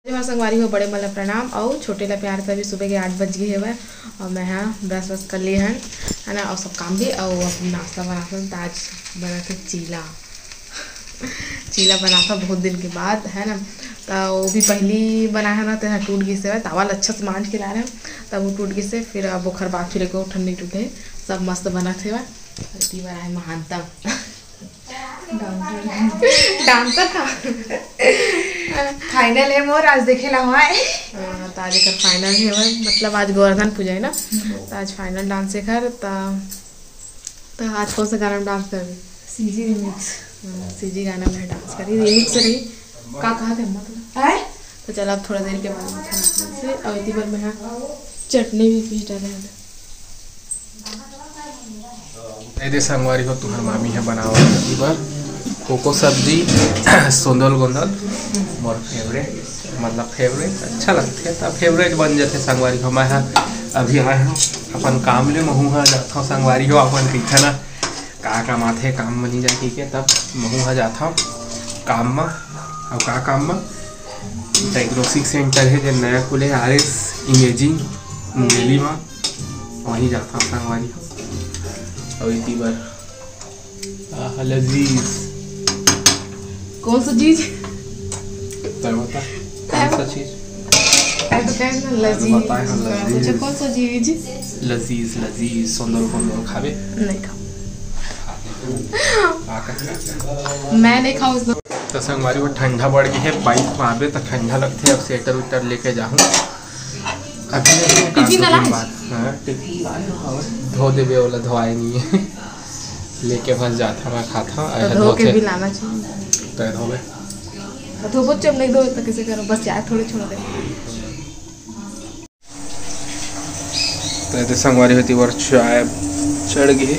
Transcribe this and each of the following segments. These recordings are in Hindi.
हमारे संगवारी हो बड़े मतलब प्रणाम और छोटे ला प्यार से भी सुबह के 8 बज गए हुए और मैं यहाँ ब्रश व्रश कर लिए हैं है ना। और सब काम भी और अपना नाश्ता बनाता हूँ। तो आज बना था चीला बना था बहुत दिन के बाद है ना। तो वो भी पहली बना है ना, तो यहाँ टूट गई से तावाल अच्छा से मांझ के ला रहे हैं, तब वो टूट गई से फिर बुखार बाद फिर को ठंडी टूटे सब मस्त बना थे। है महानतम डांसर था फाइनल है मोर आज देखे ला हुआ है। तो आज एक फाइनल है मतलब आज गोवर्धन पूजा है ना, तो आज फाइनल डांस है कर। तो आज कौन सा गाना में डांस कर? CG remix. सीजी गाना में डांस करी रिमिक्स रही का कहा थे मतलब है। तो चलो अब थोड़ा देर के बाद से और इतनी बार में चटनी भी पीस डाले हैं। ऐसे संगवारी हो तुम्हार मामी है बनावा इतनी बार कोको सब्जी सोंदल गोंदल मोर फेवरेट मतलब फेवरेट अच्छा लगते है। तब फेवरेट बन जाते संगवारी हो। मैं अभी आए हूँ अपन काम ले महू हाँ जाता हूँ संगवारी हो। अपन कही ना का काम आते काम बनी जाती के तब महू हाँ जाता हूँ काम में। और का काम में डायग्नोस्टिक सेंटर है जो नया खुले RS इमेजिंग दिल्ली में, वहीं जाता हूँ संगवारी हो। और इतनी बार लजीज कौन सा चीज बता कौन सा चीज लजीज कौन सा चीज लजीज लजीज सुंदर सुंदर खावे नहीं खाओ मैं नहीं खाऊँ। तो संगवारी वो ठंडा बढ़ गई है बाइक में आवे तो ठंडा लगते है। अब स्वेटर वेटर लेके जाऊँ अभी धो देवे वाला धोआए नहीं है लेके बस जाता मैं खाता धो के भी लाना चाहिए। तो धोवे धो बच्चे नहीं धो तो कैसे करो बस चाय थोड़े छोड़ दे। तो ऐसे संगवारी होती बार चाय चढ़ गई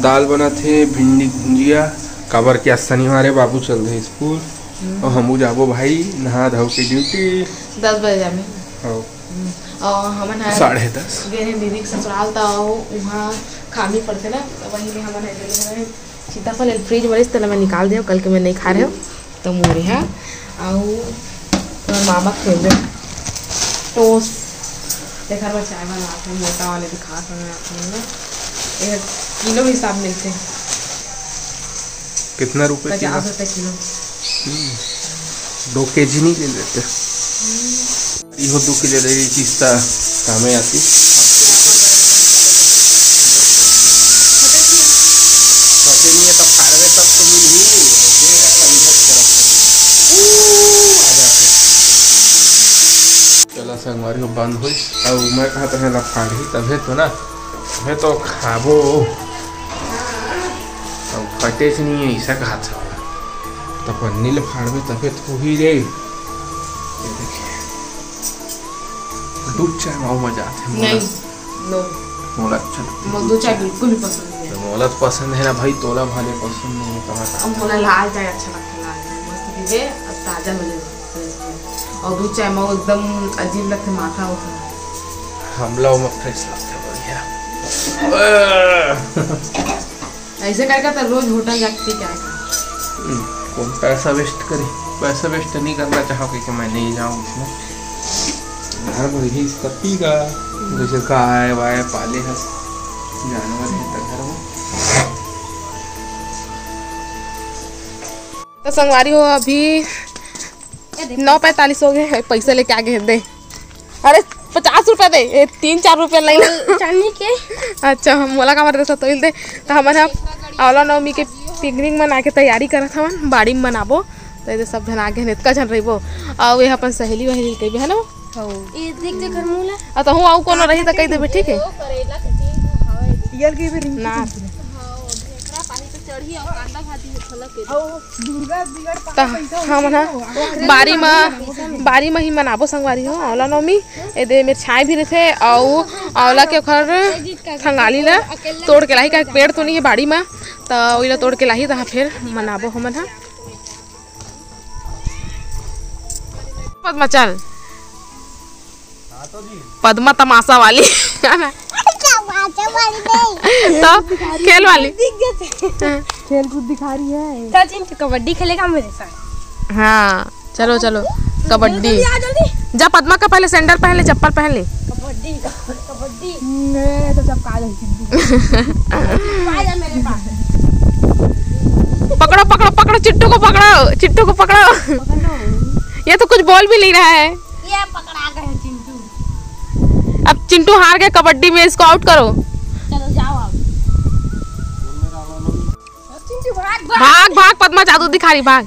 दाल बना थे भिंडी भुंजिया काबर क्या शनिवार बाबू चल रहे स्कूल और हमू जाबो भाई नहा धो के ड्यूटी 10 बजे जामे और हम 10:30 गए दीदी के ससुराल था वहाँ खामी पड़ते ना, तो वहीं में हमारे सीताफल फ्रिज बड़े तो मैं निकाल दिया कल के मैं नहीं खा रहे हो तो मोरे है और मामा फेवरेट टोस्ट देखा मैं चाय बनाते हैं मोटा वाले भी खा सकते हैं किलो हिसाब मिलते हैं। कितना रुपए 50 रुपये किलो 2 kg नहीं ले लेते इहो 2 किलो ले रही चीज काम आती नहीं है तब खाए तब तो मिल ही चला संगवारी को बंद हुई और मैं कहा तो ना फाड़ी तबे तो ना मैं तो खाबो फटे से नहीं है ऐसा कहा था तो पन्नी फाड़बे तबे तो ही रे दूध चाय में मजा आते नहीं नो मोला अच्छा लगता दूध चाय बिल्कुल भी पसंद नहीं है। मोला तो पसंद है ना भाई तोला भाले पसंद नहीं है। अब मोला लाल चाय अच्छा लगता है मस्त पीवे और ताजा हो जाए और दूध चाय में एकदम अजीब लगता माथा उठा हमला में फ्रेश लगता बढ़िया ऐसे करके तो रोज होटल जाके क्या कौन पैसा वेस्ट करे। पैसा वेस्ट नहीं करना चाहोगे कि मैं नहीं जाऊँ उसमें घर में ही पीगा जैसे गाय वाय पाले है जानवर है तो घर में। तो संगवारी हो अभी 9:45 हो गए पैसे लेके आगे दे। अरे 50 रुपये दे 3-4 रुपये नहीं चांदी के। अच्छा हम मोला का मर तो दे तो हमारे अवला नवमी के पिकनिक मना के तैयारी करत हवन बाड़ी में मनाबो तो ये सब जन आगे इतना जन रहीबो और ये अपन सहेली वहेली कही है ना ये देख दे कर मूला तो हूँ आऊ कोनो रही तो कही देबे ठीक है यार के भी ना हम ना बारी में ही मनाबो संगवारी हो अवला नवमी ए दे मेरे छाए भी रहे और अवला के घर खंगाली ला तोड़ के लाई का पेड़ तो नहीं है बाड़ी में तो वही तोड़ के लाई तो फिर मनाबो हमन हा पद्मा चल पद्मा तमाशा वाली तो खेल वाली खेल कूद दिखा रही है। कबड्डी खेलेगा मेरे साथ। हाँ चलो चलो कबड्डी। जा पद्मा का पहले सैंडल पहन ले, चप्पल पहन ले। कबड्डी कबड्डी मैं तो जब मेरे पास पकड़ो पकड़ो पकड़ो, चिट्टू को पकड़ो, चिट्टू को पकड़ो। ये तो कुछ बोल भी नहीं रहा है। ये पकड़ा गए चिंटू। अब चिंटू हार गए कबड्डी में, इसको आउट करो। चलो जाओ अब। चिंटू भाग भाग भाग, पद्मा जादू दिखा रही, भाग।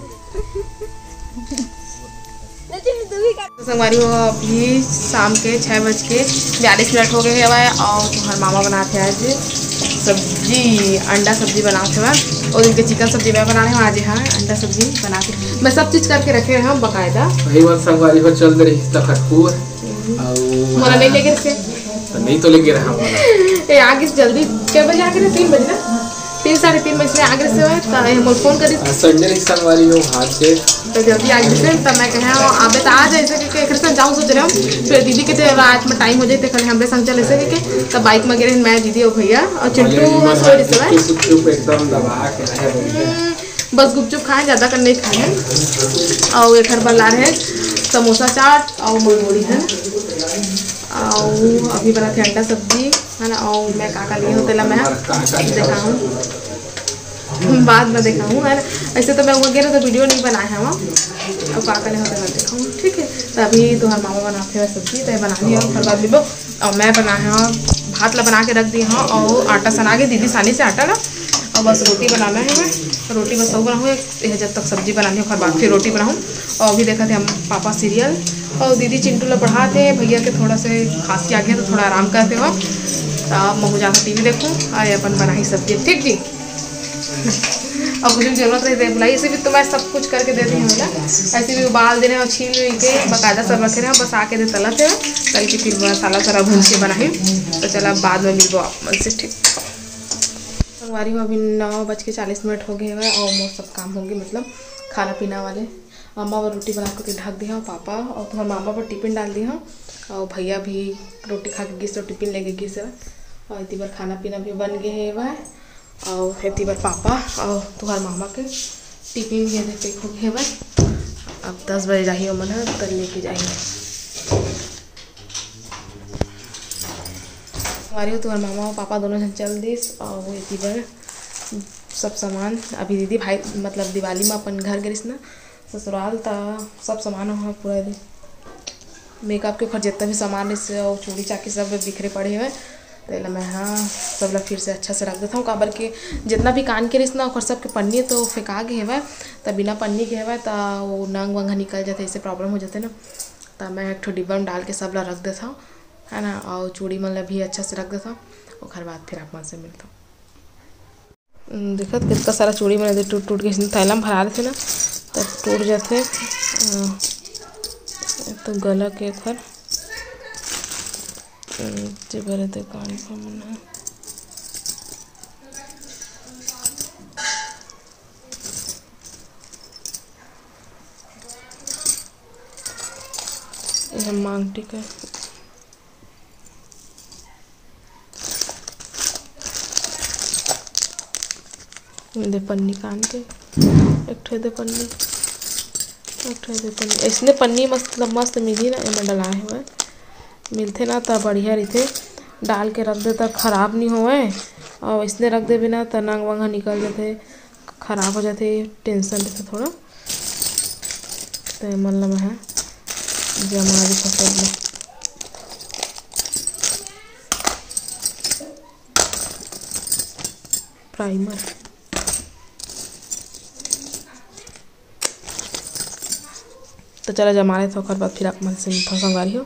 संगवारी हो अभी शाम के 6:42 हो गए हैं और तुम्हारे मामा बनाते हैं आज सब्जी, अंडा सब्जी बनाते हैं। और इनके चिकन सब्जी मैं बना रहे हूँ आज। हाँ, अंडा सब्जी बना के मैं सब चीज़ करके रखे हैं बकायदा। वही बात संगवारी हो चल रही तखतपुर मोला नहीं लेके रखे, नहीं तो लेके रहा आगे से जल्दी 6 बजे आके 3 बजे ना 3 साढ़े 3 बजे आगे से हम फोन करी संडे नहीं संगवारी हो हाथ से तो जल्दी आगे से तब मैं कहे आबे तो आज ऐसे के जाऊँ सोच रहे हो। फिर दीदी के रात में टाइम हो जाए कल हमरे संग चल ऐसे के तब बाइक में गिरे मैं दीदी और भैया और चिंटू एकदम दबा के बस गुपचुप खाए, ज़्यादा कर नहीं खाए। और एक बना रहे समोसा चाट और मुरमुरी है ना। और अभी बना थे अंडा सब्जी है ना। और मैं काका लिए हूँ तेला मैं देखा हूँ बाद में देखा हूँ है ना। ऐसे तो मैं वगैरह तो वीडियो नहीं बनाया है वहाँ और काका ने होते देखा हूँ। ठीक है, तो अभी तुम्हारे मामा बनाते हुए सब्जी तो बना ली और फिर बाद लीबो। और मैं बनाया हूँ भात ला बना के रख दी हूँ और आटा सना के दीदी सानी से आटा ना और बस रोटी बनाना है। मैं रोटी बस सब बनाऊँ जब तक सब्जी बनानी हो, फिर रोटी बनाऊँ। और अभी देखा थे हम पापा सीरियल और दीदी चिंटू ला पढ़ाते, भैया के थोड़ा से खांसी आ गया तो थोड़ा आराम करते हो। अब मैं जाकर टीवी देखूँ और अपन बनाई सब्जी। ठीक जी, और कुछ भी जरूरत नहीं दे बुलाई, ऐसे भी तो मैं सब कुछ करके देती हूँ ना। ऐसे भी उबाल दे रहे हैं और छील के बाकायदा सब रखे रहे हैं, बस आके दे तलते हैं तल के फिर मसाला सारा भून के बनाए। तो चला बाद में मिलबो आप मन से। ठीक संगवारी हो अभी 9:40 हो गए हैं और मोर सब काम होंगे मतलब खाना पीना वाले। मामा और रोटी बना के ढक दिया पापा और तुम्हारे मामा पर टिफिन डाल दिया और भैया भी रोटी खा के गई तो टिफिन लेके गई से। और इतनी बार खाना पीना भी बन गए है वह और इतनी बार पापा और तुम्हारे मामा के टिफिन भी पैक हो गए वह। अब 10 बजे जाइए मन है तब लेके जाएंगे। हमारी हो तुम्हारे मामा और पापा दोनों जन चल दिस और वो इतनी बार सब सामान अभी दीदी भाई मतलब दिवाली में अपन घर गई ना ससुराल था सब सामान वहाँ पूरा दिन मेकअप के ऊपर जितना भी सामान इससे और चूड़ी चाकी सब बिखरे पड़े हुए तो मैं हाँ सब लोग फिर से अच्छा से रख देता हूँ। काबर के जितना भी कान के रिश्ना और सब के पन्नी तो फेंका के हेवा तो बिना पन्नी के हेवा तो वो नंग वंग निकल जाते इससे प्रॉब्लम हो जाते ना। तो मैं एक डिब्बा में डाल के सब लोग रख देता हूँ है ना। और चूड़ी मतलब भी अच्छा से रख देता हूँ और घर बाद फिर आप मन से मिलता हूँ। देखा कितना सारा चूड़ी मैंने टूट टूट के थैला में भरा देते ना तो टूट जाते तो गला के घर भरे दुकान पर मना यह मांग टिका दे पन्नी कान के एक ठे दे पन्नी इसने पन्नी मस्त मिली ना इनमें डला है मिलते ना तो बढ़िया रहते डाल के रख दे तो खराब नहीं होए और इसने रख दे बिना तो नंग वंग निकल जाते खराब हो जाते टेंशन रहते थोड़ा। तो मतलब है जमा भी फसल में प्राइमर तो चला जमा रहे तो बाद फिर आप मन से संगवारी हो।